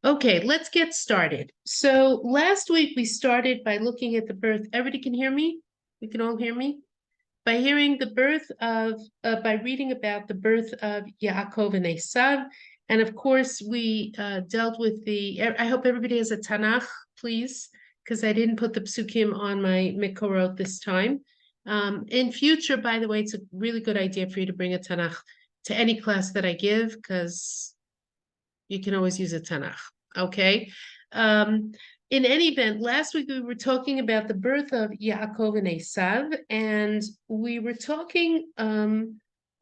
Okay, let's get started. So last week we started by looking at the birth. Everybody can hear me? We can all hear me? By hearing the birth of, by reading about the birth of Yaakov and Esav. And of course, we dealt with I hope everybody has a Tanakh, please, because I didn't put the psukim on my Mikorot this time. In future, by the way, it's a really good idea for you to bring a Tanakh to any class that I give, because you can always use a Tanakh. Okay. Um, in any event, last week we were talking about the birth of Yaakov and Esav, and we were talking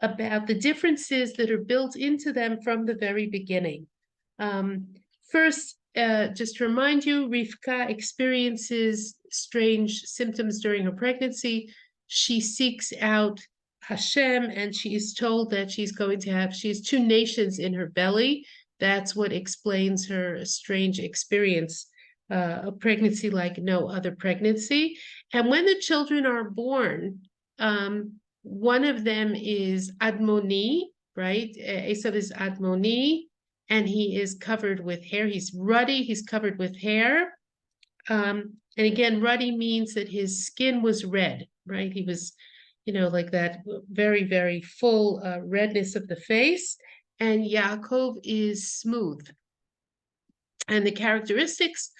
about the differences that are built into them from the very beginning. First, just to remind you, Rivka experiences strange symptoms during her pregnancy. She seeks out Hashem, and she is told that she has two nations in her belly. That's what explains her strange experience, a pregnancy like no other pregnancy. And when the children are born, one of them is Admoni, right? Esav is Admoni, and he is covered with hair. He's ruddy, he's covered with hair. And again, ruddy means that his skin was red, right? He was, like that very, very full redness of the face. And Yaakov is smooth. And the characteristics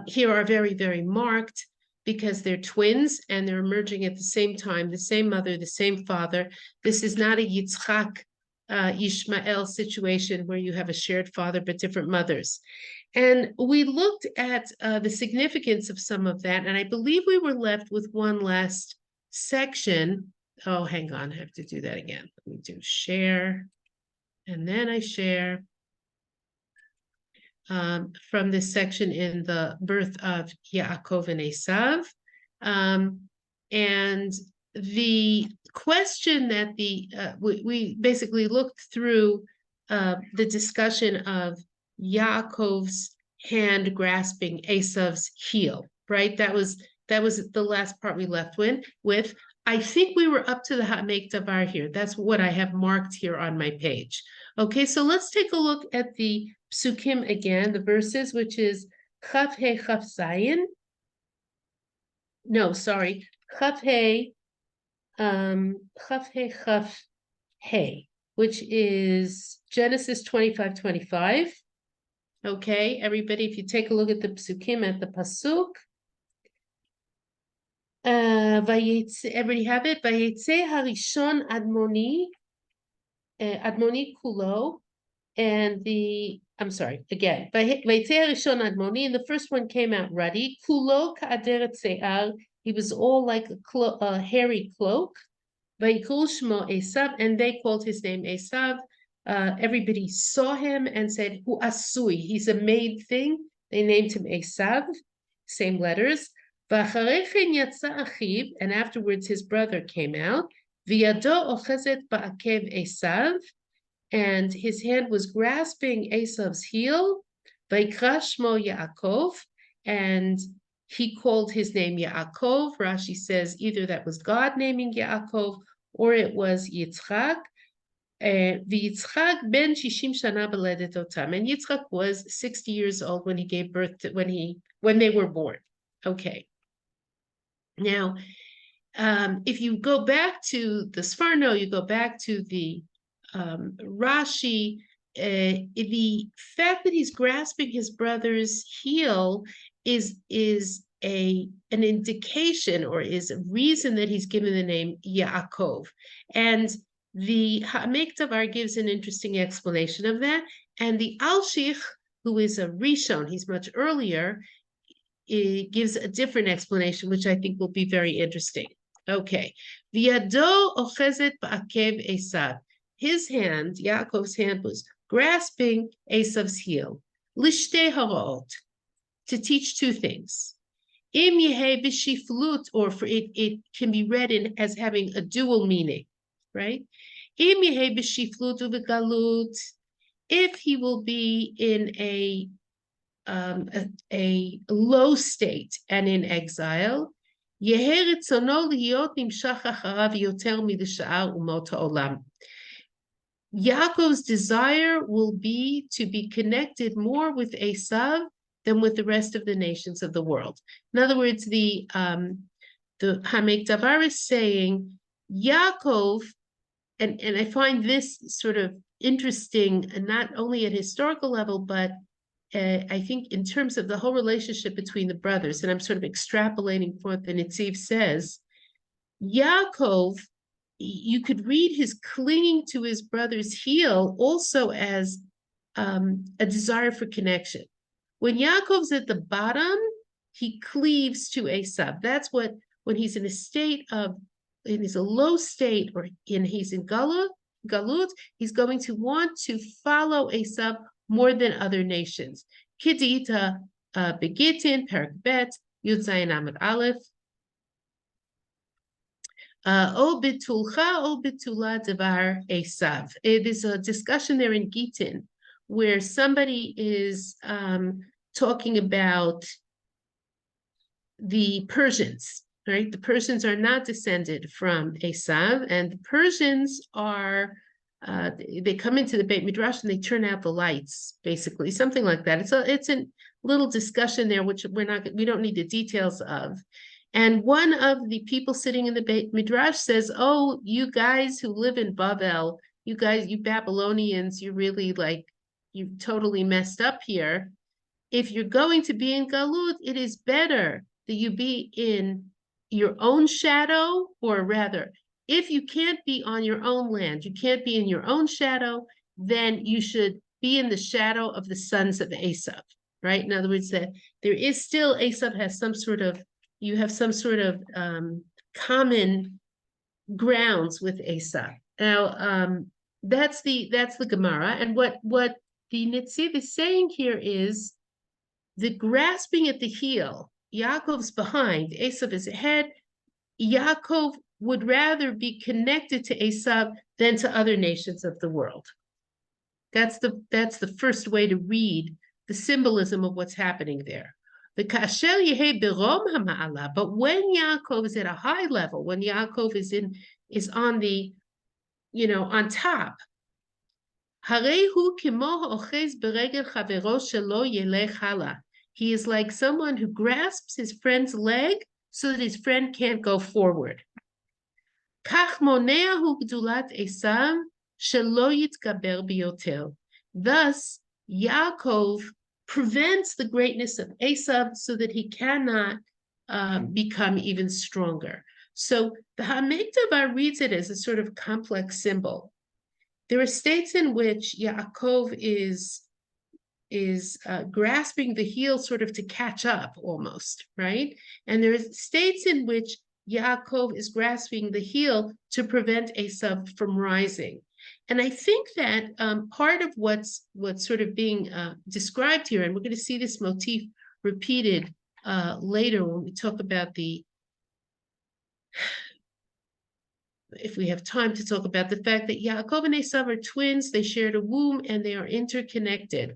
here are very, very marked because they're twins and they're emerging at the same time, the same mother, the same father. This is not a Yitzchak Ishmael situation where you have a shared father but different mothers. And we looked at the significance of some of that, and I believe we were left with one last section. Oh, hang on, I have to do that again. Let me do share, and then I share from this section in the birth of Yaakov and Esav. And the question that we basically looked through the discussion of Yaakov's hand grasping Esav's heel, right? That was the last part we left with. I think we were up to the Hamek Davar here. That's what I have marked here on my page. Okay, so let's take a look at the psukim again, the verses, which is Chaf He Chaf Zayin. No, sorry, Chaf He Chaf He, which is Genesis 25:25. Okay, everybody, if you take a look at the psukim at the pasuk, everybody have it? Vayetze harishon Admoni, Admoni kulo, and I'm sorry, again, Vayetze harishon Admoni, and the first one came out ruddy, kulo ka'aderet se'ar, he was all like a hairy cloak, Vayikru shmo Esav, and they called his name Esav. Everybody saw him and said, Hu asui, he's a made thing. They named him Esav, same letters. And afterwards his brother came out. V'yado ochezet ba'akev Esav, and his hand was grasping Esav's heel. Vayikra shmo Yaakov, and he called his name Yaakov. Rashi says either that was God naming Yaakov or it was Yitzchak. Yitzchak ben shishim shana beledet otam, and Yitzchak was 60 years old when he gave birth to when they were born. Okay. Now, if you go back to the Sforno, you go back to the Rashi, the fact that he's grasping his brother's heel is an indication or is a reason that he's given the name Yaakov. And the Hamek Davar gives an interesting explanation of that. And the Alshich, who is a Rishon, he's much earlier, gives a different explanation, which I think will be very interesting. Okay. V'yado ochezet ba'akev Esav. His hand, Yaakov's hand, was grasping Esav's heel. Lishtei haraot, to teach two things. Im yehe b'shiflut, or for it can be read as having a dual meaning, right? Im yehe b'shiflut u'v'galut, if he will be in a low state and in exile, yehe ritzono liot nimshach acharav yoter mid'sha'ar umot ha'olam. Yaakov's desire will be to be connected more with Esav than with the rest of the nations of the world. In other words, the Hamek Davar is saying Yaakov, and I find this sort of interesting, and not only at historical level, but I think in terms of the whole relationship between the brothers, and I'm sort of extrapolating from what the Netziv says, Yaakov, you could read his clinging to his brother's heel also as a desire for connection. When Yaakov's at the bottom, he cleaves to Esav. That's what, when he's in a state of, in a low state, or he's in galut, he's going to want to follow Esav more than other nations. Kidita begitin perak bet yud zayin amud aleph. O bitulcha, o bitula devar Esav. It is a discussion there in Gitin where somebody is talking about the Persians, right? The Persians are not descended from Esav, and the Persians are, they come into the Beit Midrash and they turn out the lights, basically, something like that. It's a little discussion there, which we don't need the details of. And one of the people sitting in the Beit Midrash says, oh, you guys who live in Bavel, you Babylonians, you really you totally messed up here. If you're going to be in Galut, it is better that you be in your own shadow, or rather, if you can't be on your own land, you can't be in your own shadow, then you should be in the shadow of the sons of Esav, right? In other words, that there is still, Esav has some sort of, you have some sort of common grounds with Esav. Now, that's the Gemara, and what the Netziv is saying here is the grasping at the heel. Yaakov's behind, Esav is ahead. Yaakov would rather be connected to Esav than to other nations of the world. That's the first way to read the symbolism of what's happening there. But when Yaakov is at a high level, when Yaakov is on the, on top, he is like someone who grasps his friend's leg so that his friend can't go forward. Thus, Yaakov prevents the greatness of Esav so that he cannot become even stronger. So the Hamek Davar reads it as a sort of complex symbol. There are states in which Yaakov is grasping the heel sort of to catch up almost, right? And there are states in which Yaakov is grasping the heel to prevent Esav from rising. And I think that part of what's sort of being described here, and we're going to see this motif repeated later when we talk about if we have time to talk about the fact that Yaakov and Esav are twins, they shared a womb, and they are interconnected.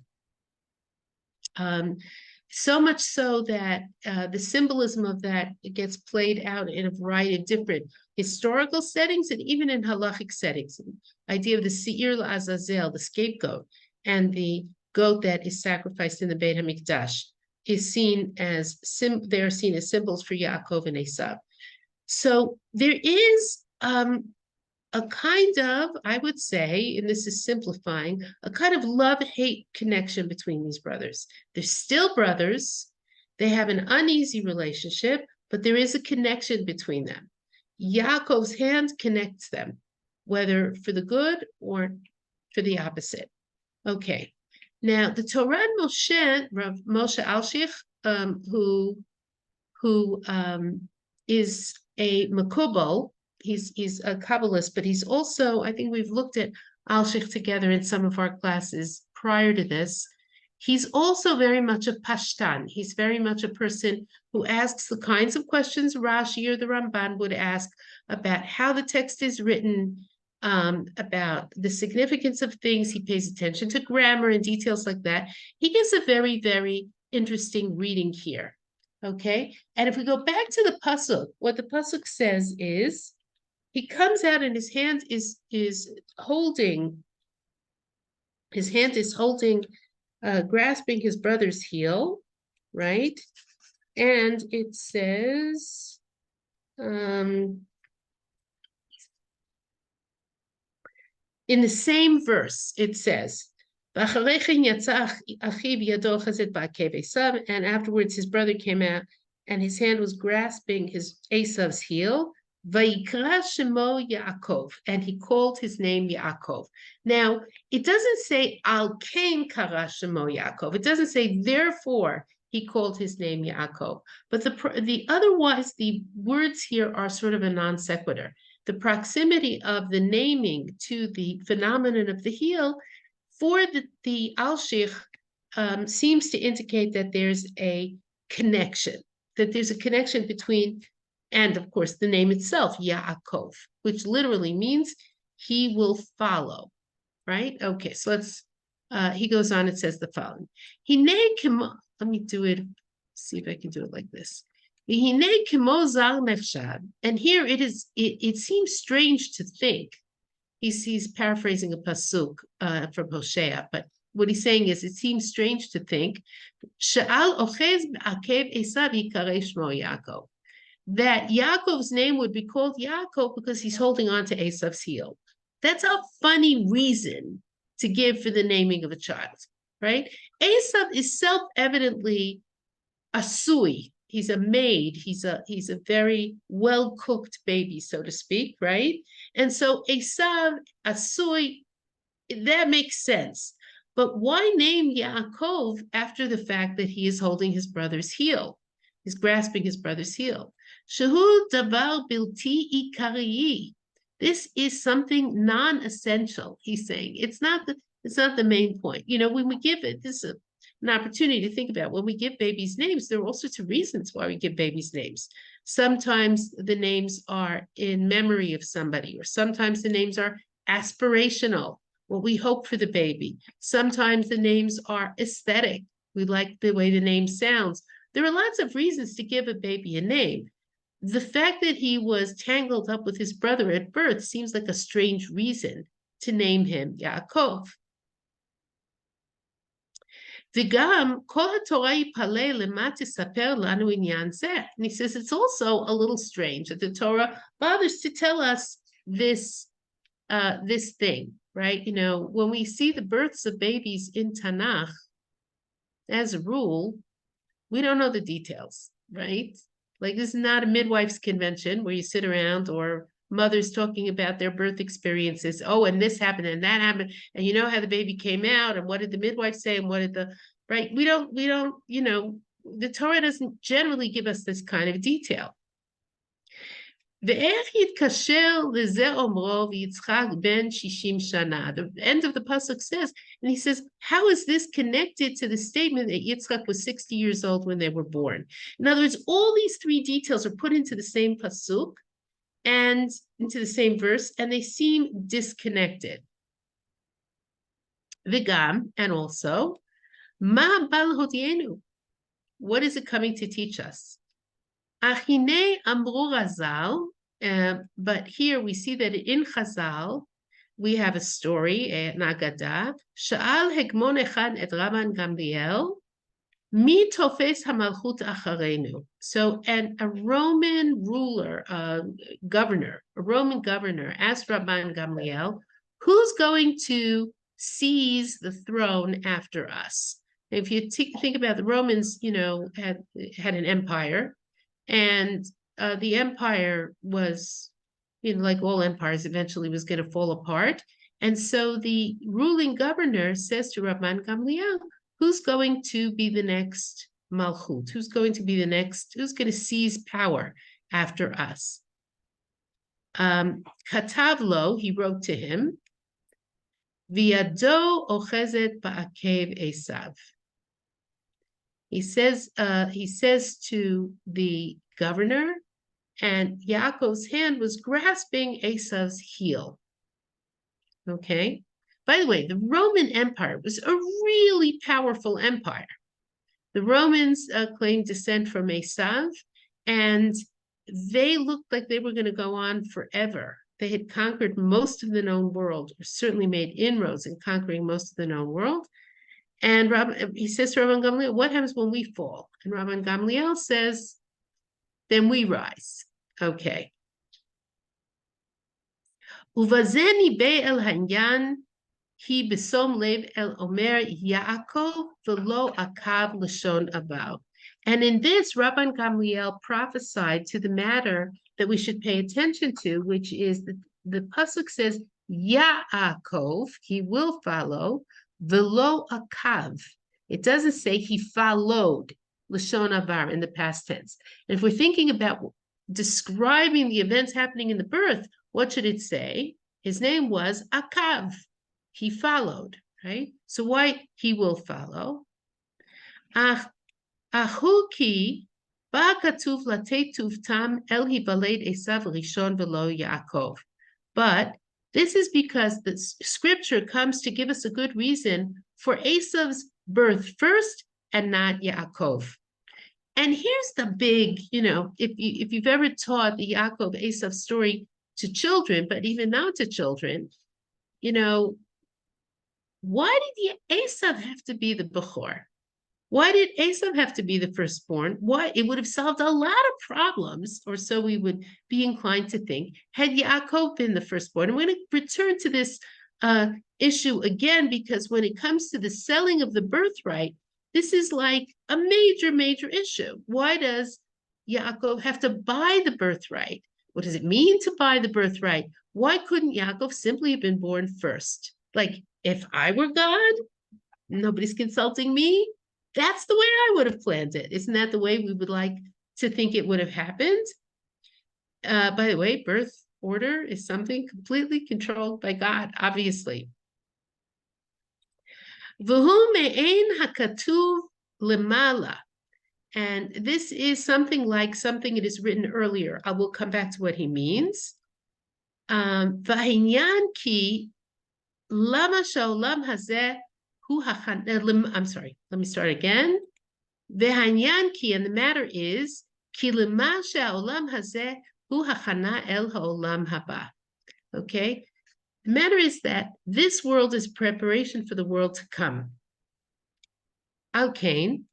So much so that the symbolism of that gets played out in a variety of different historical settings and even in halachic settings. The idea of the Seir L'Azazel, the scapegoat, and the goat that is sacrificed in the Beit HaMikdash is seen as they are seen as symbols for Yaakov and Esav. So there is a kind of, I would say, and this is simplifying, a kind of love-hate connection between these brothers. They're still brothers. They have an uneasy relationship, but there is a connection between them. Yaakov's hand connects them, whether for the good or for the opposite. Okay. Now, the Torah Moshe, Rav Moshe Alshich, who is a Makubal, he's a Kabbalist, but he's also, I think we've looked at Alshich together in some of our classes prior to this. He's also very much a Pashtan. He's very much a person who asks the kinds of questions Rashi or the Ramban would ask about how the text is written, about the significance of things. He pays attention to grammar and details like that. He gives a very, very interesting reading here. Okay, and if we go back to the pasuk, what the pasuk says is, he comes out and his hand is holding His hand is grasping his brother's heel, right? And it says, in the same verse, it says, and afterwards his brother came out, and his hand was grasping his Esav's heel. Vayikra shemo Yaakov, and he called his name Yaakov. Now, it doesn't say Al Kain kara shemo Yaakov. It doesn't say therefore he called his name Yaakov. But the otherwise the words here are sort of a non sequitur. The proximity of the naming to the phenomenon of the heel for the Alshich seems to indicate that there's a connection, between, and of course, the name itself, Yaakov, which literally means he will follow, right? Okay, so he goes on, it says the following. Let me do it, see if I can do it like this. And here it seems strange to think. He's paraphrasing a pasuk from Hosea, but what he's saying is, it seems strange to think that Yaakov's name would be called Yaakov because he's holding on to Esav's heel. That's a funny reason to give for the naming of a child, right? Esav is self-evidently a sui. He's a maid. He's a very well-cooked baby, so to speak, right? And so Esav, a sui, that makes sense. But why name Yaakov after the fact that he is holding his brother's heel? He's grasping his brother's heel. Shehu davar bilti ikari. This is something non-essential, he's saying. It's not the main point. You know, when we give it, this is an opportunity to think about when we give babies names, there are all sorts of reasons why we give babies names. Sometimes the names are in memory of somebody, or sometimes the names are aspirational, what we hope for the baby. Sometimes the names are aesthetic. We like the way the name sounds. There are lots of reasons to give a baby a name. The fact that he was tangled up with his brother at birth seems like a strange reason to name him Yaakov. וגם כל התורה יפלא למה תספר לנו עניין זה. And he says it's also a little strange that the Torah bothers to tell us this thing, right? You know, when we see the births of babies in Tanakh, as a rule, we don't know the details, right? Like, this is not a midwife's convention where you sit around, or mothers talking about their birth experiences. Oh, and this happened and that happened, and you know how the baby came out, and what did the midwife say, and what did right? We don't, you know, the Torah doesn't generally give us this kind of detail. The end of the pasuk says, and he says, how is this connected to the statement that Yitzchak was 60 years old when they were born? In other words, all these three details are put into the same pasuk and into the same verse, and they seem disconnected. Vigam, and also, ma bal hodienu, what is it coming to teach us? Achine amru Chazal, but here we see that in Chazal, we have a story, an Agadah. Sha'al hegmon echad et Rabban Gamliel, mi tofes hamalchut acharenu. So, and a Roman ruler, a Roman governor asked Rabban Gamliel, who's going to seize the throne after us? If you think about the Romans, you know, had an empire, and the empire was, you know, like all empires, eventually was going to fall apart. And so the ruling governor says to Rabban Gamliel, who's going to be the next Malchut? Who's going to seize power after us? Katavlo, he wrote to him, Viado ochezet ba'akev Esav. He says to the governor, and Yaakov's hand was grasping Esav's heel. Okay. By the way, the Roman Empire was a really powerful empire. The Romans claimed descent from Esav, and they looked like they were going to go on forever. they had conquered most of the known world, or certainly made inroads in conquering most of the known world. And he says to Rabban Gamliel, what happens when we fall? And Rabban Gamliel says, then we rise. Okay. Uvazeni be el hanyan he besom lev el omer Yaakov velo akav lashon abav. And in this, Rabban Gamliel prophesied to the matter that we should pay attention to, which is the pasuk says Yaakov, he will follow, velo akav. It doesn't say he followed lashon avar in the past tense. And if we're thinking about describing the events happening in the birth, what should it say? His name was Akav. He followed, right? So why he will follow? Ahuki ba'katuv latetuv tam el hivaled Esav rishon velo Yaakov. But this is because the scripture comes to give us a good reason for Esav's birth first and not Yaakov. And here's the big, if you've ever taught the Yaakov Esav story to children, but even not to children, why did Esav have to be the Bechor? Why did Esav have to be the firstborn? Why? It would have solved a lot of problems, or so we would be inclined to think, had Yaakov been the firstborn. And we're going to return to this issue again, because when it comes to the selling of the birthright, this is like a major, major issue. Why does Yaakov have to buy the birthright? What does it mean to buy the birthright? Why couldn't Yaakov simply have been born first? Like, if I were God, nobody's consulting me. That's the way I would have planned it. Isn't that the way we would like to think it would have happened? By the way, birth order is something completely controlled by God, obviously. V'hu me'ein hakatuv lemala. And this is something like something it is written earlier. I will come back to what he means. V'hinyan ki lama sha'olam hazeh hu I'm sorry, let me start again. V'hinyan ki, and the matter is, ki lema sha'olam hazeh hu hachana el ha'olam haba. Okay? The matter is that this world is preparation for the world to come. Al kain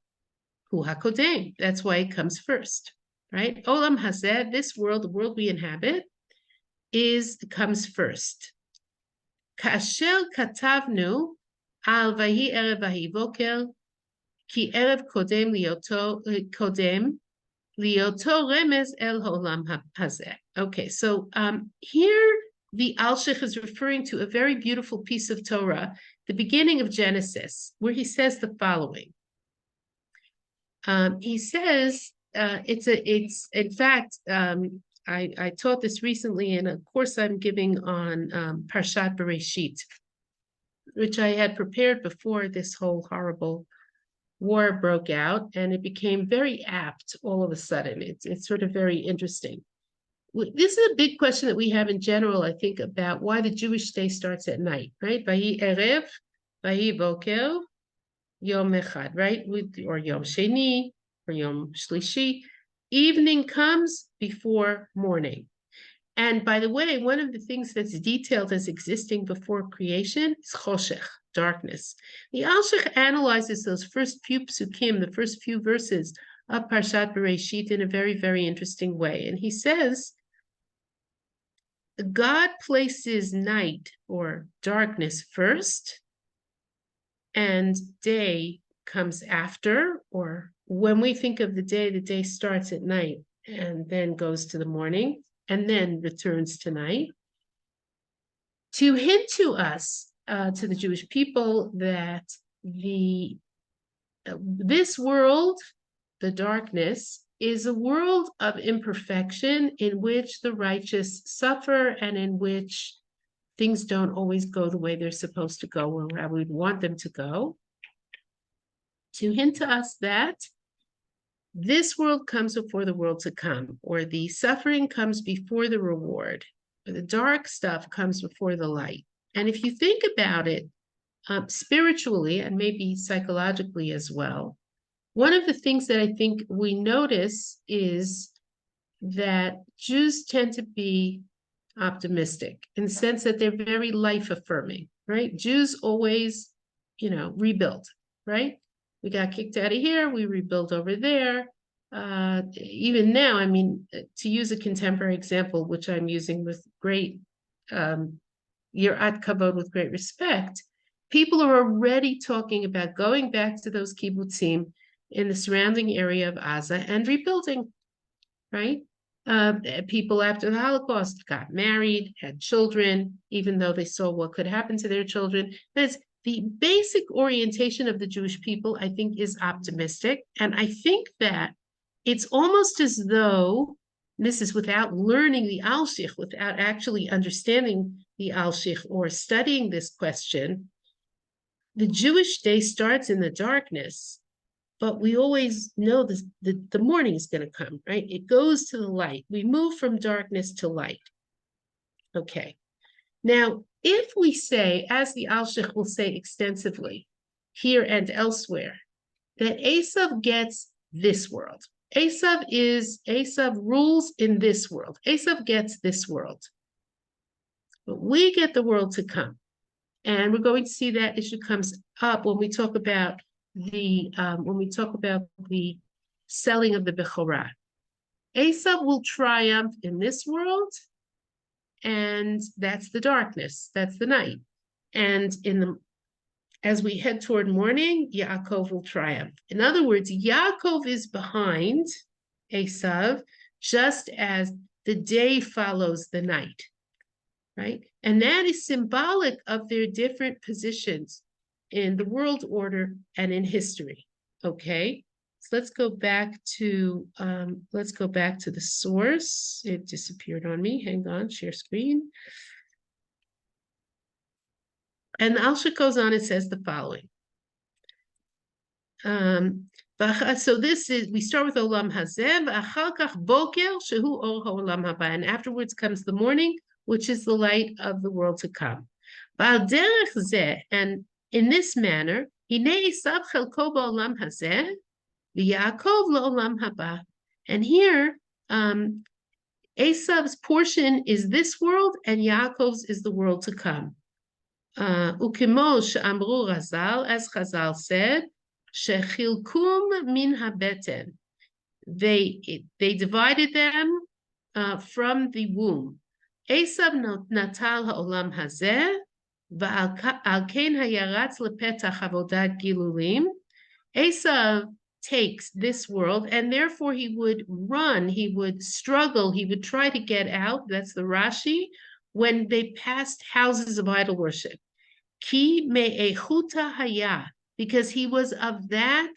hu hakodem. That's why it comes first, right? Olam hazeh, this world, the world we inhabit, comes first. Kasher katavnu al vahi erev vahi voker ki erev kodem liyoto remez el olam hazeh. Okay, so here the Alshich is referring to a very beautiful piece of Torah, the beginning of Genesis, where he says the following. He says, in fact, I taught this recently in a course I'm giving on Parshat Bereshit, which I had prepared before this whole horrible war broke out, and it became very apt all of a sudden. It's sort of very interesting. This is a big question that we have in general, I think, about why the Jewish day starts at night, right? Vahi erev, vahi boker, Yom Echad, right? Or Yom Sheni, or Yom Shlishi. Evening comes before morning. And by the way, one of the things that's detailed as existing before creation is choshech, darkness. The Alshich analyzes those first few psukim, the first few verses of Parshat Bereshit in a very, very interesting way. And he says, God places night or darkness first, and day comes after, or when we think of the day starts at night and then goes to the morning and then returns to night, to hint to us, to the Jewish people, that this world, the darkness, is a world of imperfection in which the righteous suffer and in which things don't always go the way they're supposed to go or how we'd want them to go. To hint to us that this world comes before the world to come, or the suffering comes before the reward, or the dark stuff comes before the light. And if you think about it spiritually and maybe psychologically as well, one of the things that I think we notice is that Jews tend to be optimistic in the sense that they're very life affirming, right? Jews always, rebuild, right? We got kicked out of here, we rebuild over there. Even now, I mean, to use a contemporary example, which I'm using with great Yirat Kavod, with great respect, people are already talking about going back to those kibbutzim in the surrounding area of Gaza and rebuilding, right? People after the Holocaust got married, had children, even though they saw what could happen to their children. That's the basic orientation of the Jewish people, I think, is optimistic. And I think that it's almost as though, this is without learning the Alshich, without actually understanding the Alshich or studying this question, the Jewish day starts in the darkness, but we always know the morning is going to come, right? It goes to the light. We move from darkness to light. Okay. Now, if we say, as the Alshich will say extensively here and elsewhere, that Esav gets this world. Esav rules in this world. Esav gets this world. But we get the world to come. And we're going to see that issue comes up when we talk about the selling of the Bechorah. Esav will triumph in this world, and that's the darkness, that's the night. And as we head toward morning, Yaakov will triumph. In other words, Yaakov is behind Esav, just as the day follows the night, right? And that is symbolic of their different positions in the world order and in history. Okay, so let's go back to the source. It disappeared on me. Hang on, share screen. And the Alshich goes on and says the following. So we start with Olam Hazeh, v'achal kach boker shehu or ha'olam haba, and afterwards comes the morning, which is the light of the world to come. V'al derech zeh, and in this manner, Hinei Esav chelko ba'olam hazeh, v'Yaakov la'olam haba. And here, Esav's portion is this world, and Yaakov's is the world to come. Ukimo she'amru Chazal, as Chazal said, shechilkum min habeten. They divided them from the womb. Esav natal ha'olam hazeh, va'al ken hayaratz lepetach avodat gilulim. Esav takes this world, and therefore he would run, he would struggle, he would try to get out. That's the Rashi, when they passed houses of idol worship. Ki me'echuta haya, because he was of that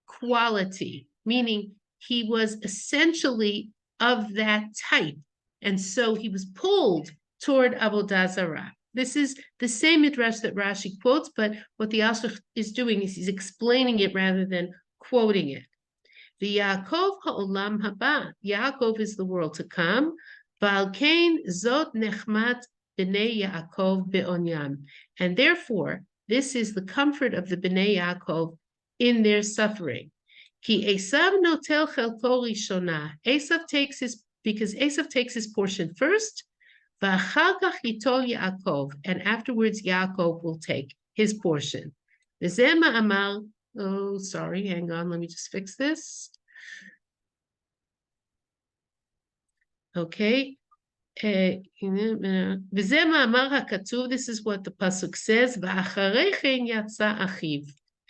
quality, meaning he was essentially of that type. And so he was pulled toward Avodah Zarah. This is the same midrash that Rashi quotes, but what the Alshich is doing is he's explaining it rather than quoting it. The Yaakov ha'olam haba. Yaakov is the world to come. V'al kein zot nechmat b'nei Yaakov be'onyam. And therefore, this is the comfort of the Bnei Yaakov in their suffering. Ki Esav notel chelko rishona. Esav takes his portion first. V'achar kach yitol Yaakov, and afterwards Yaakov will take his portion. V'zeh ma'amar. Oh, sorry. Hang on. Let me just fix this. Okay. This is what the pasuk says.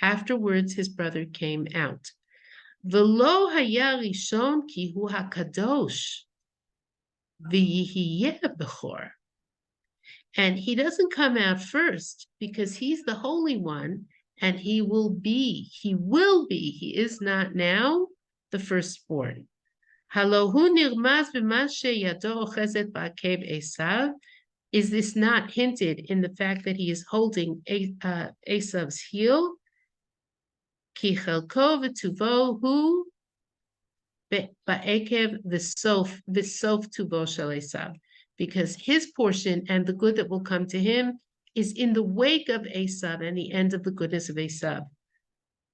Afterwards, his brother came out. V'lo haya rishon ki hu hakadosh v'yihiyeh bechor. And he doesn't come out first because he's the Holy One, and he is not now the firstborn. Halohu nirmaz b'mashe yado ochezet ba'akev Esav. Is this not hinted in the fact that he is holding Esav's heel? Ki chelko v'tuvo hu ba'akev v'sof tuvo shel Esav. Because his portion and the good that will come to him is in the wake of Esav and the end of the goodness of Esav.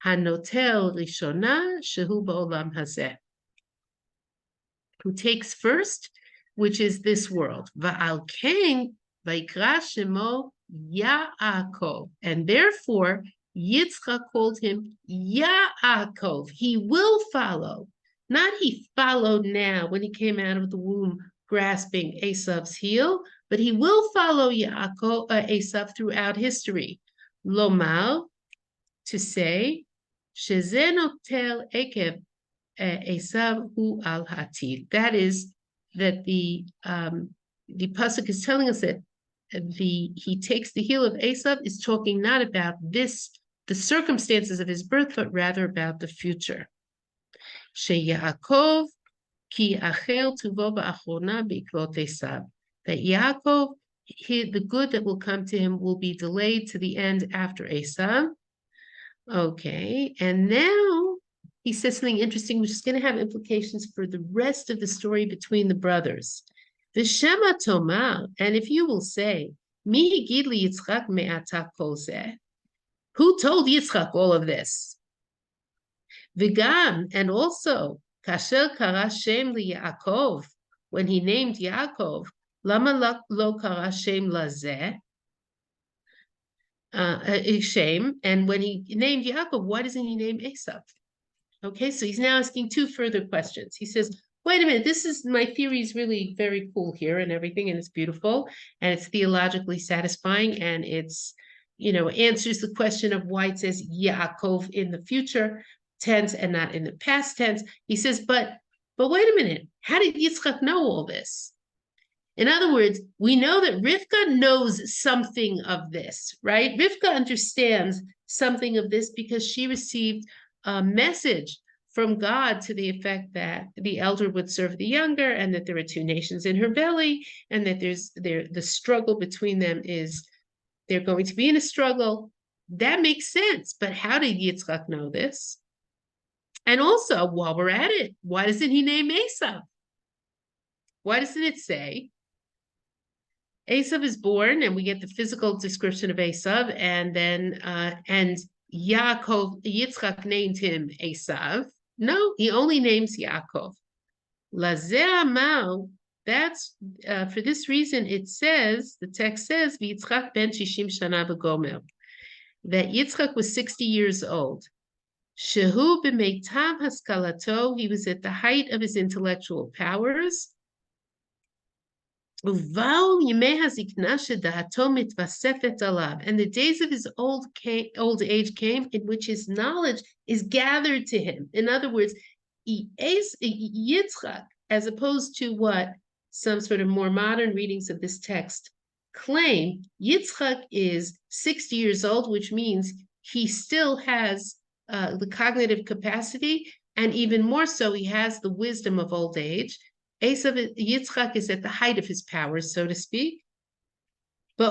Hanotel rishona shehu ba'olam hazeh. Who takes first? which is this world. Va'al kain vayikra shemo Yaakov, and therefore Yitzchak called him Yaakov. He will follow, not he followed now when he came out of the womb grasping Esav's heel, but he will follow Yaakov, Esav throughout history. Lomar, to say, Shezenotel Ekev Esav hu al hatid. That is that the pasuk is telling us that he takes the heel of Esav is talking not about this, the circumstances of his birth, but rather about the future. Yaakov ki achel tuvo ba'achorona b'ikvot Esav. That Yaakov, the good that will come to him will be delayed to the end after Esav. Okay, and now he says something interesting, which is going to have implications for the rest of the story between the brothers. V'shema tomar, and if you will say, Mi higid li Yitzchak me'ata kol zeh, who told Yitzchak all of this? V'gam, and also, kasher kara shem li Yaakov, when he named Yaakov, lama lo kara shem lazeh, Shem, and when he named Yaakov, why doesn't he name Esav? Okay, so he's now asking two further questions. He says, wait a minute, my theory is really very cool here and everything, and it's beautiful, and it's theologically satisfying, and it's, answers the question of why it says Yaakov in the future tense and not in the past tense. He says, but wait a minute, how did Yitzchak know all this? In other words, we know that Rivka knows something of this, right? Rivka understands something of this because she received a message from God to the effect that the elder would serve the younger, and that there are two nations in her belly, and that the struggle between them is they're going to be in a struggle. That makes sense. But how did Yitzchak know this? And also, while we're at it, why doesn't he name Esav? Why doesn't it say Esav is born, and we get the physical description of Esav, and then and Yitzchak named him Esav. No, he only names Yaakov. Lazeh amar, that's for this reason it says, the text says, Yitzchak ben shishim shana b'gomer, that Yitzchak was 60 years old. Shehu b'meitav haskalato, he was at the height of his intellectual powers. And the days of his old age came in which his knowledge is gathered to him. In other words, Yitzchak, as opposed to what some sort of more modern readings of this text claim, Yitzchak is 60 years old, which means he still has the cognitive capacity, and even more so, he has the wisdom of old age. Yitzchak is at the height of his powers, so to speak. In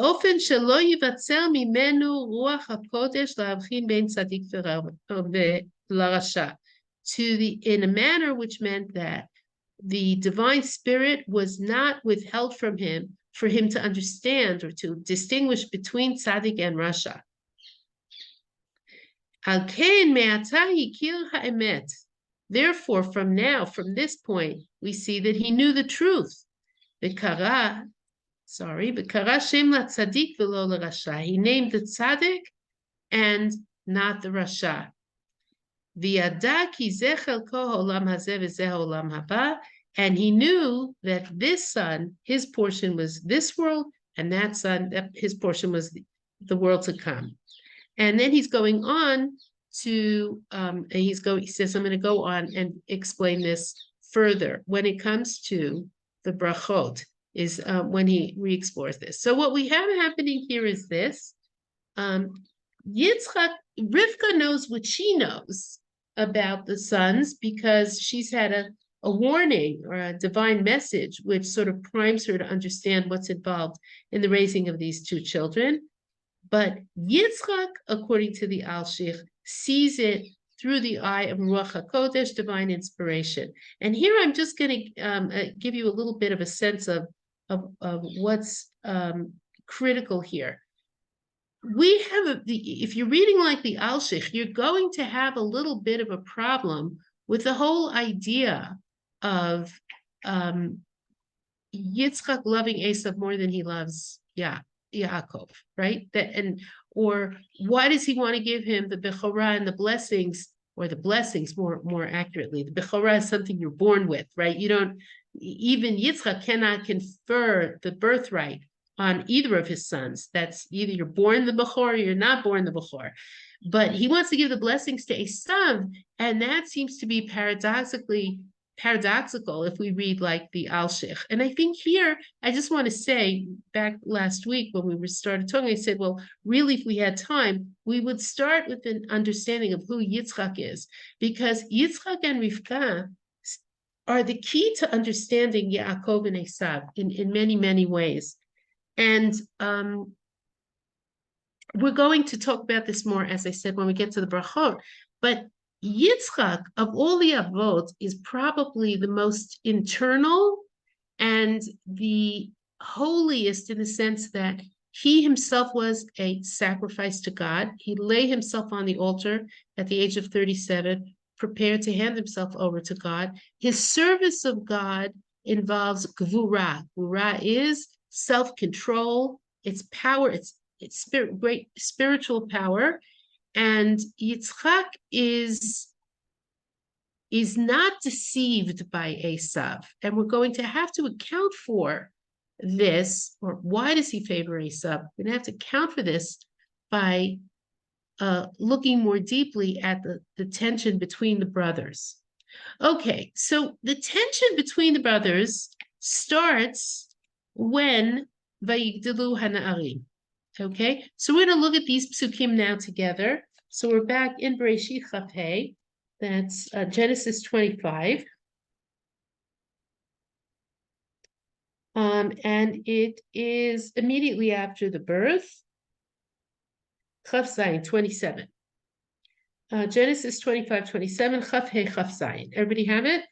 a manner which meant that the divine spirit was not withheld from him for him to understand or to distinguish between tzaddik and rasha. Therefore, from this point, we see that he knew the truth. V'kara shem la tzaddik v'lo l'rasha. He named the tzaddik and not the rasha. V'yada ki zeh chelko ha'olam hazeh v'zeh ha'olam haba. And he knew that this son, his portion was this world, and that son, his portion was the world to come. And then he's going on to he says, I'm going to go on and explain this further when it comes to the brachot, is when he re-explores this. So what we have happening here is this. Yitzchak, Rivka knows what she knows about the sons because she's had a warning or a divine message which sort of primes her to understand what's involved in the raising of these two children. But Yitzchak, according to the Alshich, sees it through the eye of Ruach HaKodesh, divine inspiration. And here I'm just going to give you a little bit of a sense of what's critical here. We have, if you're reading like the Alshich, you're going to have a little bit of a problem with the whole idea of Yitzchak loving Esav more than he loves Yaakov, right? Or why does he want to give him the Bechorah and the blessings, or the blessings more accurately? The Bechorah is something you're born with, right? You don't, even Yitzchak cannot confer the birthright on either of his sons. That's either you're born the Bechor or you're not born the Bechor. But he wants to give the blessings to Esav, and that seems to be paradoxical if we read like the Alshich. And I think here, I just want to say, back last week when we started talking, I said, well, really, if we had time, we would start with an understanding of who Yitzchak is, because Yitzchak and Rivka are the key to understanding Yaakov and Esav in many, many ways. And we're going to talk about this more, as I said, when we get to the brachot. But Yitzchak, of all the avot, is probably the most internal and the holiest, in the sense that he himself was a sacrifice to God. He lay himself on the altar at the age of 37, prepared to hand himself over to God. His service of God involves gvura. Gvura is self-control, it's power, it's great spiritual power. And Yitzchak is not deceived by Esav. And we're going to have to account for this, or why does he favor Esav? We're going to have to account for this by looking more deeply at the tension between the brothers. Okay, so the tension between the brothers starts when Vayigdalu Hana'arim. Okay, so we're going to look at these psukim now together. So we're back in Bereshit Chafei. That's Genesis 25. And it is immediately after the birth. Chaf Zayin 27. Genesis 25:27. Chaf He Chaf Zayin. Everybody have it?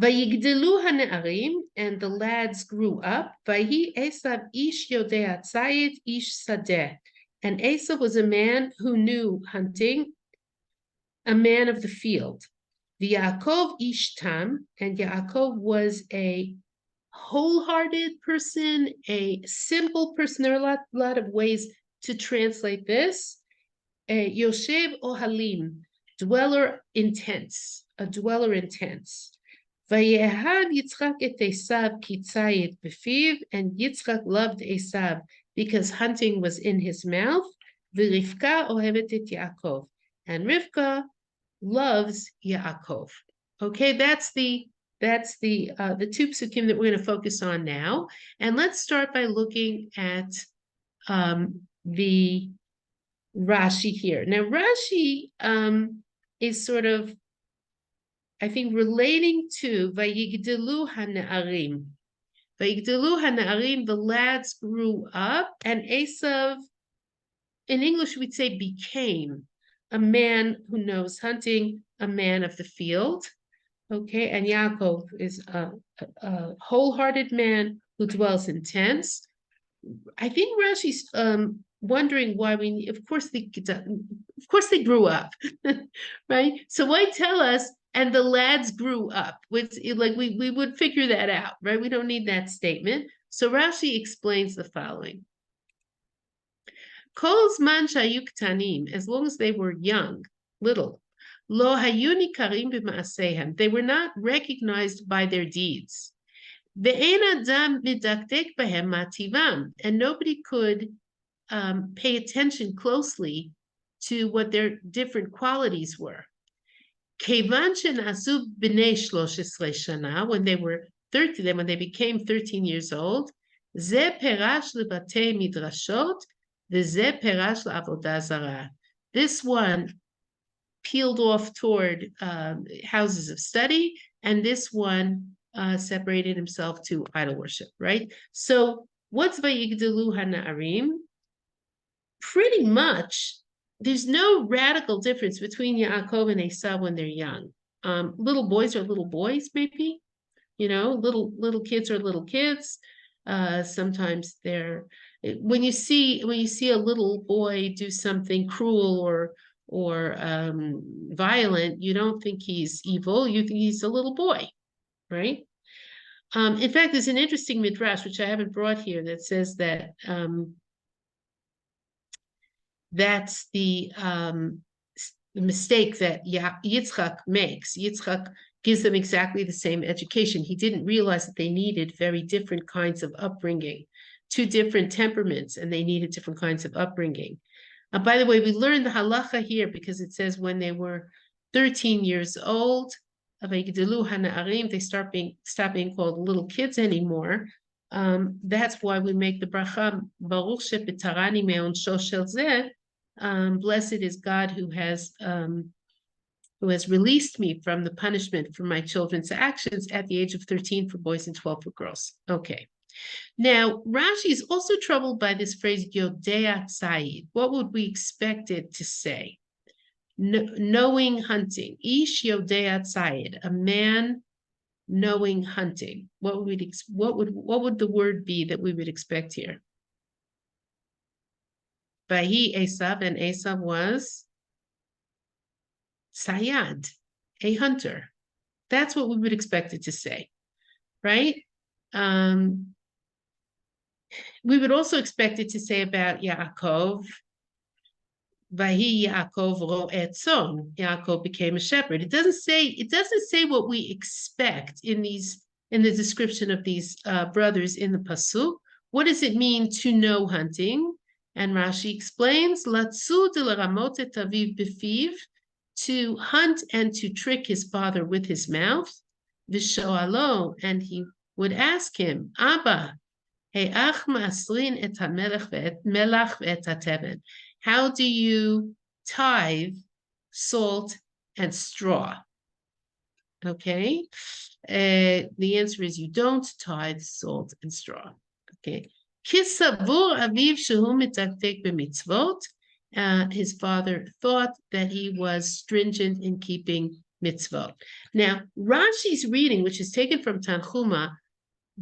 Vayigdelu hane'arim, and the lads grew up. Vayi Esav ish yodea tzayit ish sadeh. And Esav was a man who knew hunting, a man of the field. Yaakov ish tam, and Yaakov was a wholehearted person, a simple person. There are a lot of ways to translate this. Yoshev ohalim, dweller intense, a dweller intense. Vayehav Yitzchak et Esav kitzayit befiv, and Yitzchak loved Esav because hunting was in his mouth. V'Rivka ohevet et Yaakov, and Rivka loves Yaakov. Okay, that's the two psukim that we're going to focus on now. And let's start by looking at the Rashi here. Now, Rashi is sort of, I think, relating to Vayigdelu hane'arim. Vayigdelu hane'arim, the lads grew up, and Esav, in English, we'd say became a man who knows hunting, a man of the field. Okay, and Yaakov is a wholehearted man who dwells in tents. I think Rashi's wondering why of course they grew up, right? So why tell us, and the lads grew up? With like we would figure that out, right? We don't need that statement. So Rashi explains the following. Kol zman shayu ktanim, as long as they were young, little, lo hayu nikarim b'ma'asehem, they were not recognized by their deeds. Ve'en adam midakdek b'hem mativam, and nobody could pay attention closely to what their different qualities were. Kevan shenasu b'nei 13 shana, when they were 13, when they became 13 years old, ze perash lebatei midrashot, v'ze perash la'avodah zarah. This one peeled off toward houses of study, and this one separated himself to idol worship, right? So what's Vayigdalu hane'arim? Pretty much, there's no radical difference between Yaakov and Esav when they're young. Little boys are little boys, maybe. You know, little kids are little kids. Sometimes they're, when you see a little boy do something cruel or violent, you don't think he's evil. You think he's a little boy, right? In fact, there's an interesting midrash, which I haven't brought here, that says that that's the mistake that Yitzchak makes. Yitzchak gives them exactly the same education. He didn't realize that they needed very different kinds of upbringing, two different temperaments, and they needed different kinds of upbringing. By the way, we learned the halacha here because it says when they were 13 years old, they stop being called little kids anymore. That's why we make the bracha, Baruch shepitarani me'onsho shel zeh. Blessed is God who has released me from the punishment for my children's actions at the age of 13 for boys and 12 for girls. Okay. Now, Rashi is also troubled by this phrase, Yodea Tzayid. What would we expect it to say? Knowing hunting. Ish Yodea Tzayid, a man knowing hunting. What would the word be that we would expect here? Vahi Esav, and Esav was Sayad, a hunter. That's what we would expect it to say, right? We would also expect it to say about Yaakov, Vahi Yaakov ro'et tzon. Yaakov became a shepherd. It doesn't say what we expect in the description of these brothers in the pasuk. What does it mean to know hunting? And Rashi explains, Latzu de l'ramot et aviv befiv, to hunt and to trick his father with his mouth. V'shoalo, and he would ask him, Abba, he'ach ma'asrin et hamelech melach ve'et hateven. How do you tithe salt and straw? Okay. The answer is you don't tithe salt and straw. Okay. Kisavur aviv shehu mitaktek b'mitzvot. His father thought that he was stringent in keeping mitzvot. Now, Rashi's reading, which is taken from Tanchuma,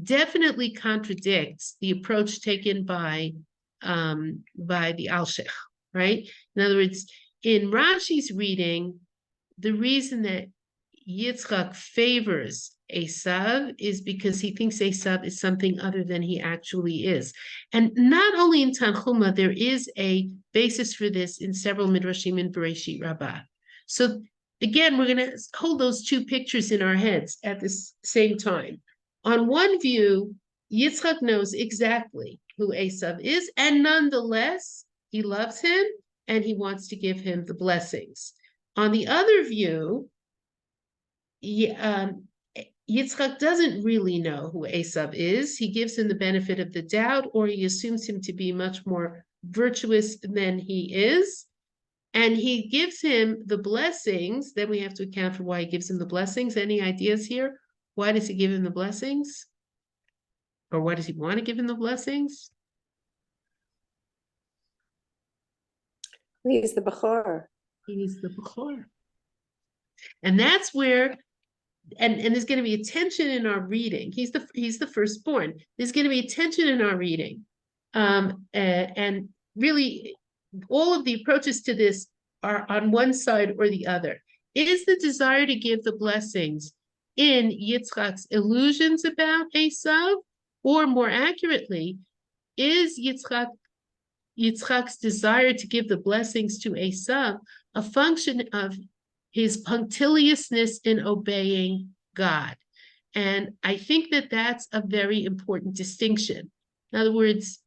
definitely contradicts the approach taken by the Alshech, right? In other words, in Rashi's reading, the reason that Yitzchak favors Esav is because he thinks Esav is something other than he actually is. And not only in Tanchuma, there is a basis for this in several Midrashim in Bereshit Rabbah. So again, we're going to hold those two pictures in our heads at the same time. On one view, Yitzchak knows exactly who Esav is, and nonetheless, he loves him and he wants to give him the blessings. On the other view, Yitzchak doesn't really know who Esav is. He gives him the benefit of the doubt, or he assumes him to be much more virtuous than he is. And he gives him the blessings. Then we have to account for why he gives him the blessings. Any ideas here? Why does he give him the blessings? Or why does he want to give him the blessings? He's the Bechor. He's the Bechor. And that's where, and there's going to be a tension in our reading. He's the firstborn. There's going to be a tension in our reading. And really, all of the approaches to this are on one side or the other. Is the desire to give the blessings in Yitzchak's illusions about Esav, or more accurately, is Yitzchak's desire to give the blessings to Esav a function of his punctiliousness in obeying God? And I think that that's a very important distinction. In other words,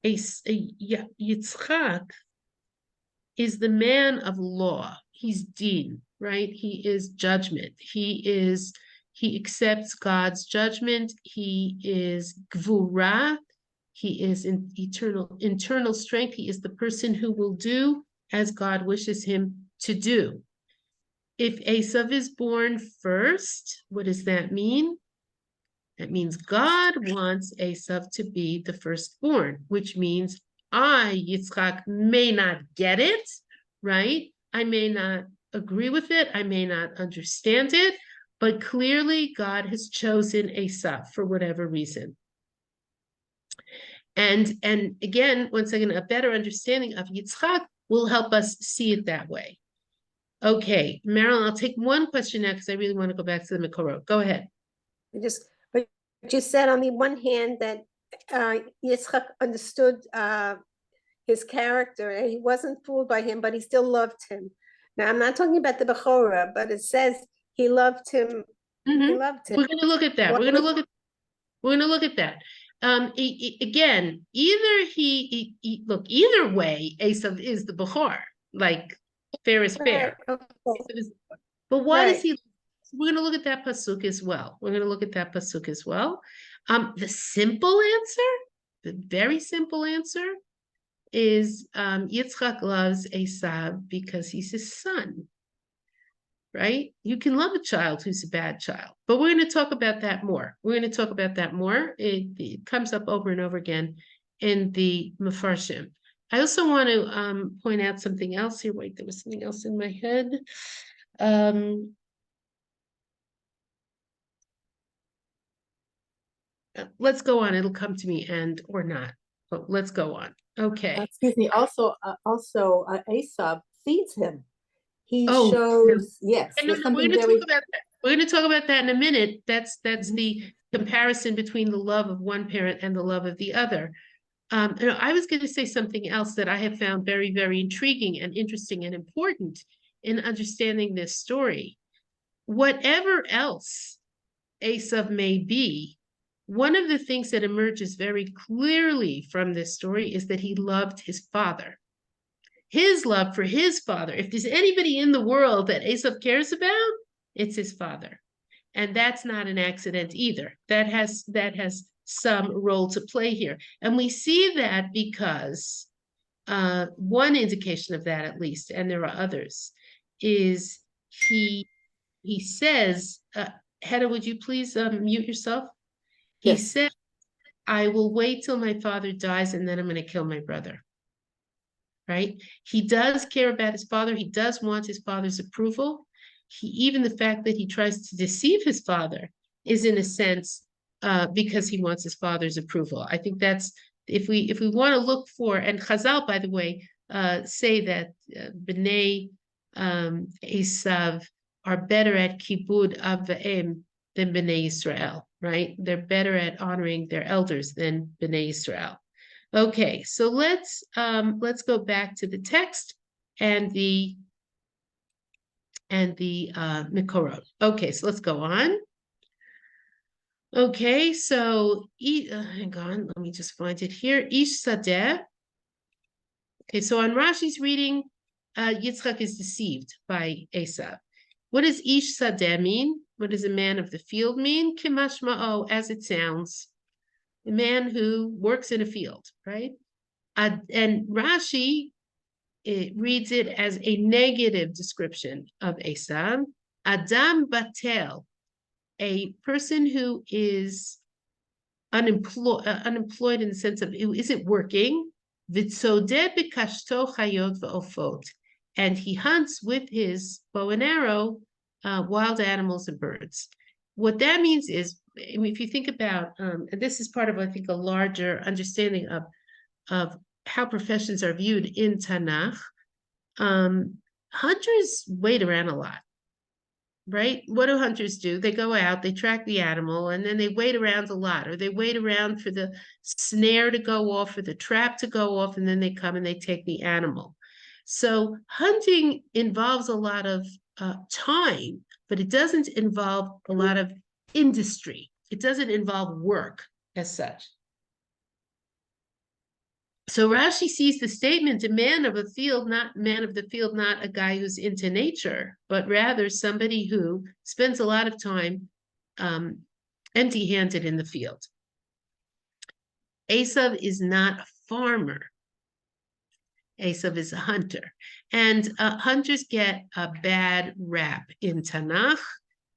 Yitzchak is the man of law. He's din, right? He is judgment. He accepts God's judgment. He is gvura. He is in internal strength. He is the person who will do as God wishes him to do. If Esav is born first, what does that mean? That means God wants Esav to be the firstborn, which means I, Yitzchak, may not get it, right? I may not agree with it. I may not understand it, but clearly God has chosen Esav for whatever reason. And again, once again, a better understanding of Yitzchak will help us see it that way. Okay, Marilyn, I'll take one question now because I really want to go back to the Mekorot. Go ahead. But you said on the one hand that Yitzchak understood his character and he wasn't fooled by him, but he still loved him. Now, I'm not talking about the Bechorah, but it says he loved him. He loved him. We're going to look at that. We're going to look at that. Again, look, either way, Esav is the Bechor, like fair is fair. Okay. But why does he? We're going to look at that pasuk as well. The simple answer, the very simple answer, is Yitzchak loves Esav because he's his son. Right? You can love a child who's a bad child, but we're going to talk about that more. It comes up over and over again in the Mefarshim. I also want to point out something else here. Wait, there was something else in my head. Let's go on. It'll come to me or not, but let's go on. Okay. Excuse me. Also, Esav feeds him. He shows, yes. We're going to talk about that. We're going to talk about that in a minute. That's the comparison between the love of one parent and the love of the other. I was going to say something else that I have found very, very intriguing and interesting and important in understanding this story. Whatever else Esav may be, one of the things that emerges very clearly from this story is that he loved his father. His love for his father. If there's anybody in the world that Esav cares about, it's his father. And that's not an accident either. That has some role to play here. And we see that because one indication of that, at least, and there are others, is he says, Hedda, would you please mute yourself? He said, I will wait till my father dies and then I'm going to kill my brother. Right? He does care about his father. He does want his father's approval. Even the fact that he tries to deceive his father is in a sense because he wants his father's approval. I think that's, if we want to look for, and Chazal, by the way, say that B'nai Esav are better at kibud av v'em than B'nai Yisrael, right? They're better at honoring their elders than B'nai Yisrael. Okay, so let's go back to the text and the Mikorot. Okay, so let's go on. Okay, so hang on, let me just find it here. Ish Sadeh. Okay, so on Rashi's reading, Yitzchak is deceived by Esav. What does Ish Sadeh mean? What does a man of the field mean? Kimashma'o, as it sounds. A man who works in a field, right? And Rashi reads it as a negative description of Esav. Adam batel, a person who is unemployed in the sense of who isn't working. V'tzodeh b'kashto chayot v'ofot, and he hunts with his bow and arrow wild animals and birds. What that means is, if you think about, and this is part of, I think, a larger understanding of how professions are viewed in Tanakh, hunters wait around a lot, right? What do hunters do? They go out, they track the animal, and then they wait around a lot, or they wait around for the snare to go off, or the trap to go off, and then they come and they take the animal. So hunting involves a lot of time, but it doesn't involve a lot of industry. It doesn't involve work as such. So Rashi sees the statement, a man of the field, not a guy who's into nature, but rather somebody who spends a lot of time empty-handed in the field. Esav is not a farmer. Esav is a hunter. And hunters get a bad rap in Tanakh.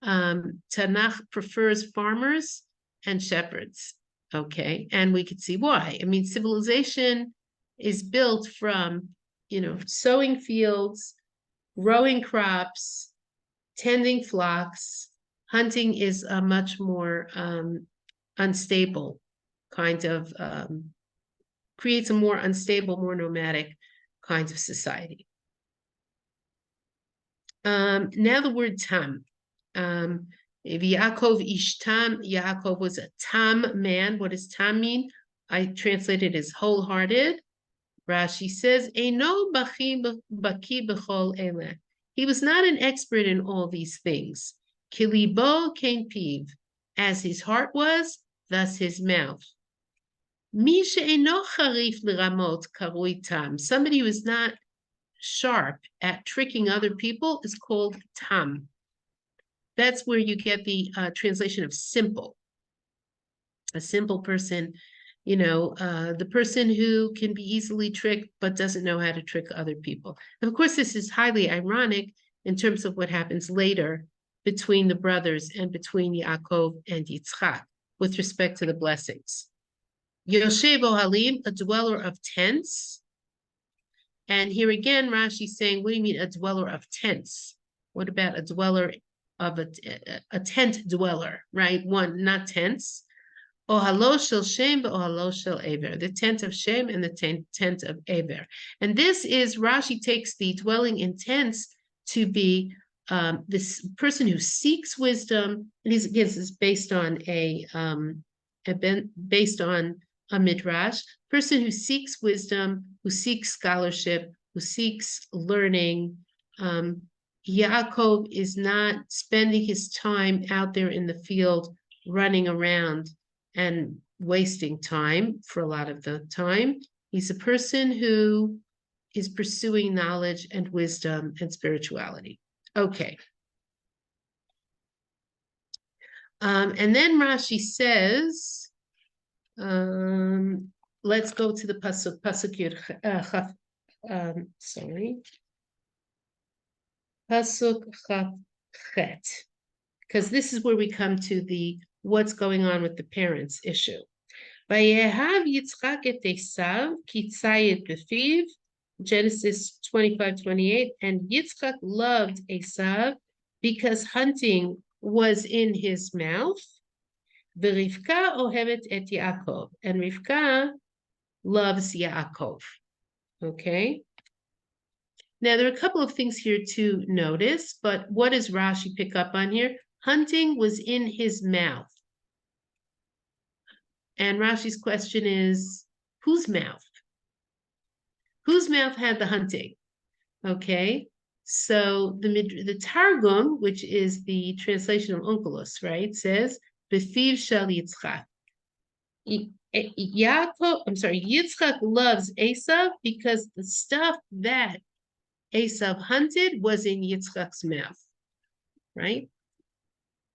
Tanakh prefers farmers and shepherds, okay? And we could see why. I mean, civilization is built from, sowing fields, growing crops, tending flocks. Hunting is a much more unstable kind of, creates a more unstable, more nomadic kind of society. Now the word tam. Yaakov ish tam. Yaakov was a tam man. What does tam mean? I translated as wholehearted. Rashi says, Eino baki b'chol eleh. He was not an expert in all these things. Kilibo kein piv. As his heart was, thus his mouth. Mi she'eino charif l'ramot karui tam. Somebody who is not sharp at tricking other people is called tam. That's where you get the translation of simple. A simple person, the person who can be easily tricked but doesn't know how to trick other people. And of course, this is highly ironic in terms of what happens later between the brothers and between Yaakov and Yitzchak with respect to the blessings. Yoshev Ohalim, a dweller of tents. And here again, Rashi's saying, what do you mean a dweller of tents? What about a dweller of a tent dweller, right? One, not tents. Ohalo shel Shem ohalo shel Ever, the tent of Shem and the tent of Ever. And this is, Rashi takes the dwelling in tents to be this person who seeks wisdom, and this is based on based on a midrash, person who seeks wisdom, who seeks scholarship, who seeks learning. Yaakov is not spending his time out there in the field running around and wasting time for a lot of the time. He's a person who is pursuing knowledge and wisdom and spirituality. Okay. And then Rashi says, let's go to the pasuk sorry. Pasuk Chet, because this is where we come to the what's going on with the parents issue. Vayehav Yitzchak et Esav ki tzayid befiv, Genesis 25:28, and Yitzchak loved Esav because hunting was in his mouth. V'Rivka ohevet et Yaakov, and Rivka loves Yaakov. Okay. Now, there are a couple of things here to notice, but what does Rashi pick up on here? Hunting was in his mouth. And Rashi's question is, whose mouth? Whose mouth had the hunting? Okay, so the Targum, which is the translation of Onkelos, right, says, Befiv shel Yitzchak. Yitzchak loves Esav because the stuff that Esav hunted was in Yitzchak's mouth, right?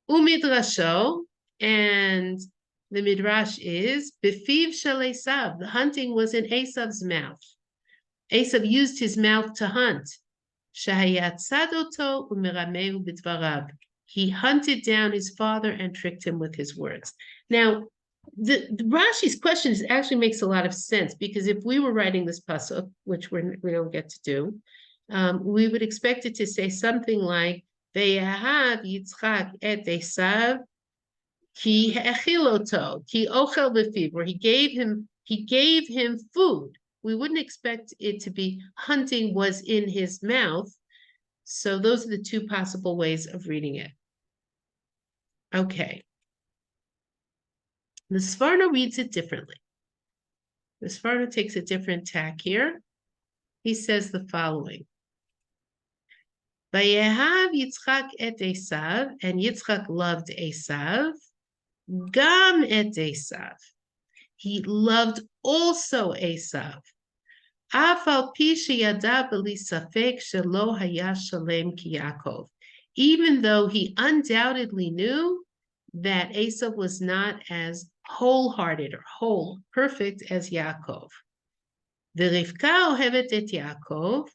Umidrasho, and the midrash is Befiv shel Esav. The hunting was in Esav's mouth. Esav used his mouth to hunt. Shahayatzad oto umiramehu b'dvarav. He hunted down his father and tricked him with his words. Now, the Rashi's question actually makes a lot of sense, because if we were writing this pasuk, which we don't get to do, we would expect it to say something like, Ve'yahav Yitzchak et Esav ki he'achiloto ki ochel b'fiv, where he gave him food. We wouldn't expect it to be hunting was in his mouth. So those are the two possible ways of reading it. Okay. The Sforno reads it differently. The Sforno takes a different tack here. He says the following. Vayehav Yitzchak et Esav, and Yitzchak loved Esav, gam et Esav. He loved also Esav. Af al pi sheyada b'li safek shelo haya shalem ki Yaakov. Even though he undoubtedly knew that Esav was not as wholehearted or whole, perfect as Yaakov. V'Rivka ohevet et Yaakov,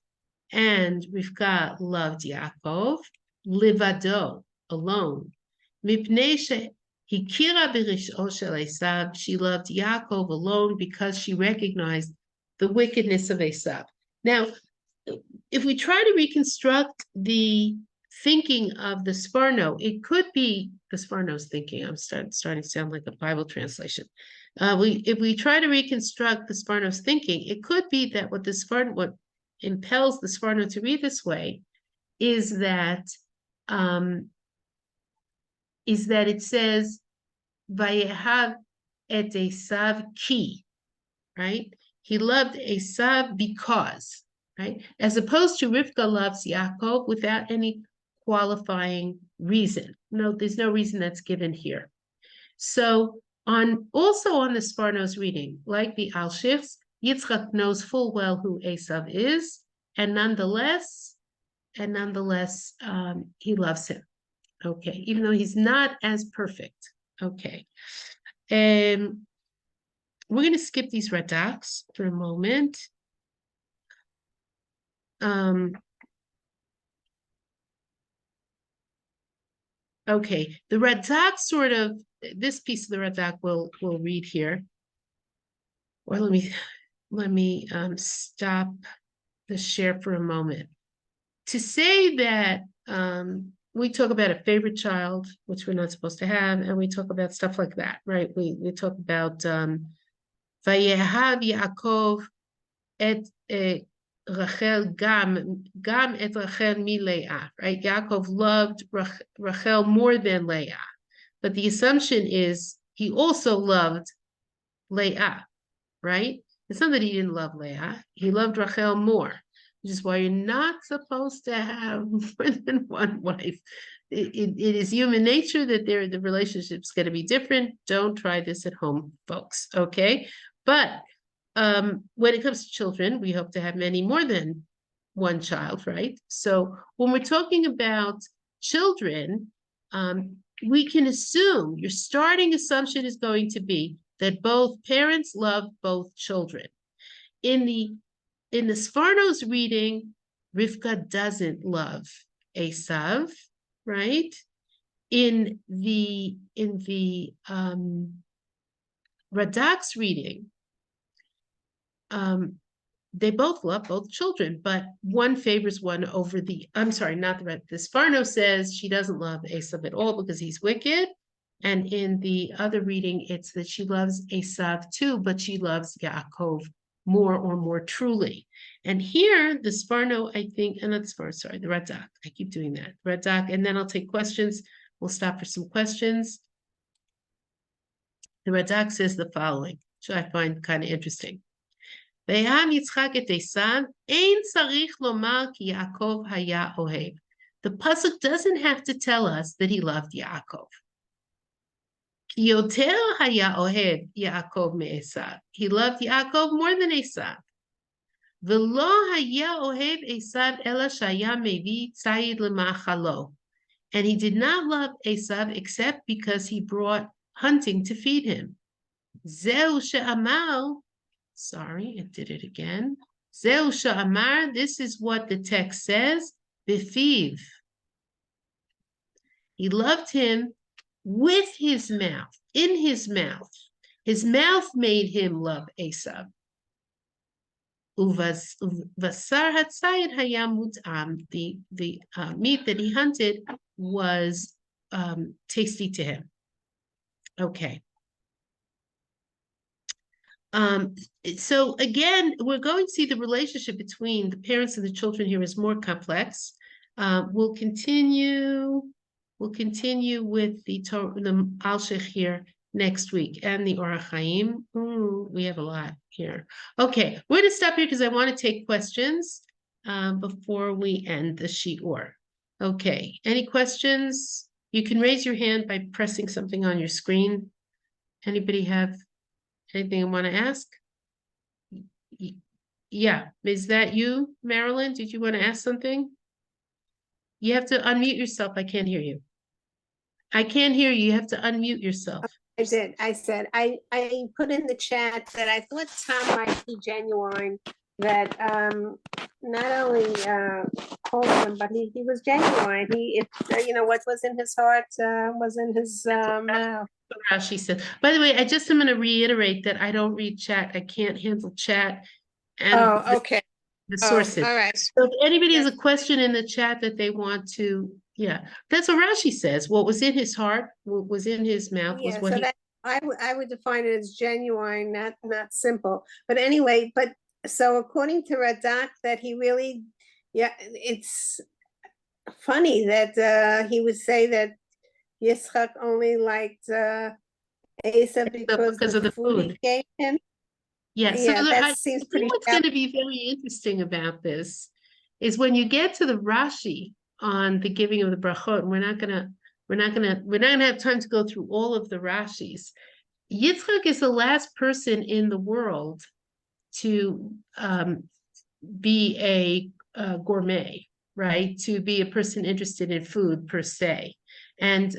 and Rivka loved Yaakov, livado, alone. Mipnei shehikira b'risho shel Esav, she loved Yaakov alone because she recognized the wickedness of Esav. Now, if we try to reconstruct the thinking of the Sforno, it could be the Sforno's thinking. I'm starting to sound like a Bible translation. If we try to reconstruct the Sforno's thinking, it could be that what impels the Sforno to read this way is that is that it says, Vayehav et Esav ki, right? He loved Esav because, right? As opposed to Rivka loves Yaakov without any qualifying reason. No, there's no reason that's given here. So also on the Sparno's reading, like the Alshichs, Yitzchak knows full well who Esav is, and nonetheless, he loves him. Okay, even though he's not as perfect. Okay. And we're going to skip these radaks for a moment. Okay, the radak sort of, this piece of the radak we'll read here. Or let me stop the share for a moment. To say that we talk about a favorite child, which we're not supposed to have, and we talk about stuff like that, right? We talk about Vayehav Yaakov et Rachel gam et Rachel mi Leah, right? Yaakov loved Rachel more than Leah, but the assumption is he also loved Leah, right? It's not that he didn't love Leah; he loved Rachel more, which is why you're not supposed to have more than one wife. It is human nature that the relationship's going to be different. Don't try this at home, folks. Okay, but when it comes to children, we hope to have many more than one child, right? So when we're talking about children, we can assume your starting assumption is going to be that both parents love both children. In the Sforno's reading, Rivka doesn't love Esav, right? In the Radak's reading, they both love both children, but one favors one over the, I'm sorry, not the Sforno says she doesn't love Esav at all because he's wicked. And in the other reading, it's that she loves Esav too, but she loves Yaakov more or more truly. And here, the Sforno, I think, and not the Sforno, sorry, the Radak, I keep doing that, Radak, and then I'll take questions. We'll stop for some questions. The Radak says the following, which I find kind of interesting. ויהם יצחק את עשיו, אין צריך לומר כי יעקב היה אוהב. The pasuk doesn't have to tell us that he loved Yaakov. כי יותר היה אוהב יעקב מעשיו. He loved Yaakov more than Esav. ולא היה אוהב עשיו אלא שהיה מביא ציד למאכלו. And he did not love Esav except because he brought hunting to feed him. זהו שאמר, sorry, it did it again. Zeu sha'amar, this is what the text says, befiv. He loved him with his mouth, in his mouth. His mouth made him love Esav. Uvasar hatzayid hayam mut'am. The meat that he hunted was tasty to him. Okay. So again, we're going to see the relationship between the parents and the children here is more complex. We'll continue with the Alshich here next week and the Orach Chaim. We have a lot here. Okay, we're going to stop here because I want to take questions before we end the shiur. Okay, any questions? You can raise your hand by pressing something on your screen. Anybody have anything I want to ask? Yeah, is that you, Marilyn? Did you want to ask something? You have to unmute yourself. I can't hear you. I can't hear you. You have to unmute yourself. I did. I said, I put in the chat that I thought Tom might be genuine, that not only called him, but he was genuine. What was in his heart was in his mouth. Rashi said. By the way, I just am going to reiterate that I don't read chat. I can't handle chat. And okay. The sources. All right. So if anybody has a question in the chat that they want to, that's what Rashi says. What was in his heart, what was in his mouth was what so he. that I would define it as genuine, not simple. But anyway, so according to Radak, that he really, it's funny that he would say that Yitzchak only liked Esav because of the food he food. gave him. Yeah, Yeah, so that I seems think pretty what's shallow. going to be very interesting about this is when you get to the Rashi on the giving of the brachot, and we're not gonna have time to go through all of the Rashis. Yitzchak is the last person in the world to be a gourmet, right? To be a person interested in food per se. And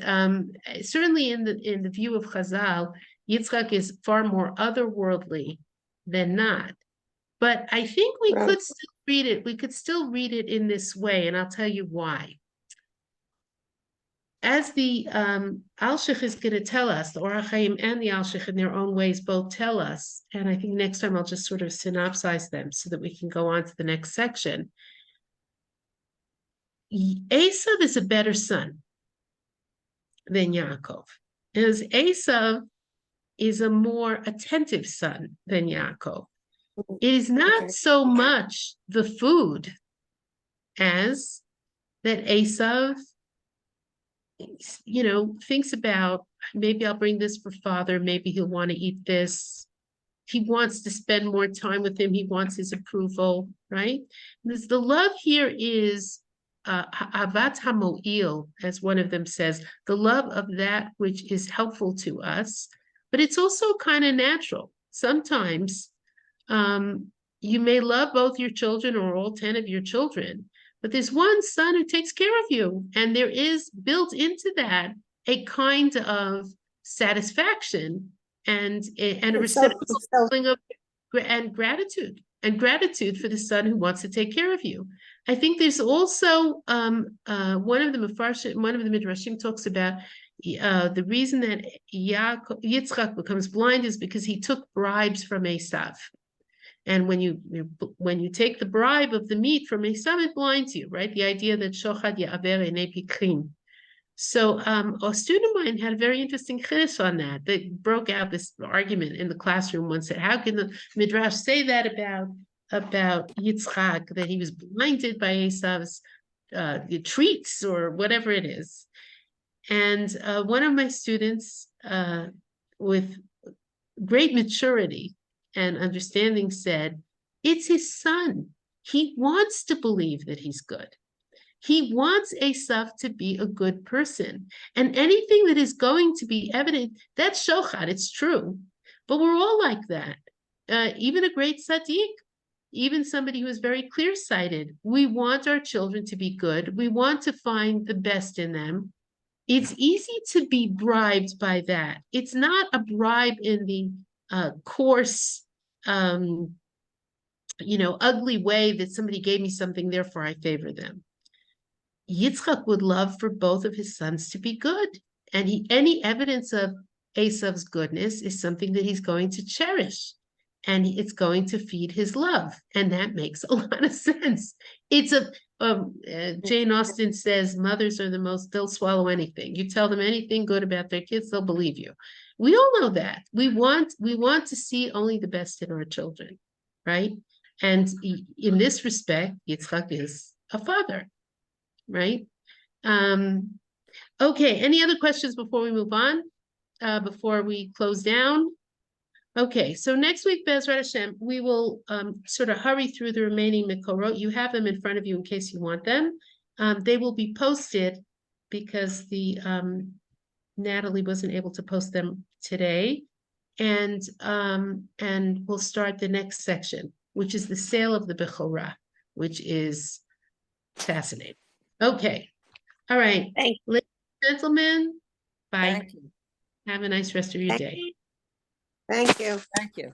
certainly in the view of Chazal, Yitzchak is far more otherworldly than not. But I think we Right. could still read it. We could still read it in this way, and I'll tell you why. As the Alshich is going to tell us, the Orach Chaim and the Alshich in their own ways both tell us, and I think next time I'll just sort of synopsize them so that we can go on to the next section. Esav is a better son than Yaakov, as Esav is a more attentive son than Yaakov. It is not Okay. so much the food as that Esav, thinks about, maybe I'll bring this for father, maybe he'll want to eat this. He wants to spend more time with him. He wants his approval, right? The love here is avat hamo'il, as one of them says, the love of that which is helpful to us, but it's also kind of natural. Sometimes you may love both your children or all 10 of your children, but there's one son who takes care of you, and there is built into that a kind of satisfaction and a reciprocal feeling of gratitude for the son who wants to take care of you. I think there's also one of the Midrashim talks about the reason that Yitzchak becomes blind is because he took bribes from Esav. And when you take the bribe of the meat from Esav, it blinds you, right? The idea that shochad ya'aver einei pikrim. So a student of mine had a very interesting chiddush on that. They broke out this argument in the classroom once. Said, how can the Midrash say that about Yitzchak, that he was blinded by Esav's treats or whatever it is? And one of my students, with great maturity and understanding, said, it's his son. He wants to believe that he's good. He wants Esav to be a good person. And anything that is going to be evident, that's shochad, it's true. But we're all like that. Even a great tzaddik, even somebody who is very clear-sighted, we want our children to be good. We want to find the best in them. It's easy to be bribed by that. It's not a bribe in the coarse, ugly way that somebody gave me something, therefore I favor them. Yitzchak would love for both of his sons to be good. And any evidence of Esav's goodness is something that he's going to cherish. And it's going to feed his love. And that makes a lot of sense. It's Jane Austen says, mothers are they'll swallow anything. You tell them anything good about their kids, they'll believe you. We all know that. We want to see only the best in our children, right? And in this respect, Yitzchak is a father. Right? Okay, any other questions before we move on? Before we close down? Okay, so next week, Bezrat Hashem, we will sort of hurry through the remaining Mikorot. You have them in front of you in case you want them. They will be posted because the Natalie wasn't able to post them today. And we'll start the next section, which is the sale of the Bechorah, which is fascinating. Okay. All right. Thank you. Ladies and gentlemen, bye. Thank you. Have a nice rest of your day. Thank you. Thank you.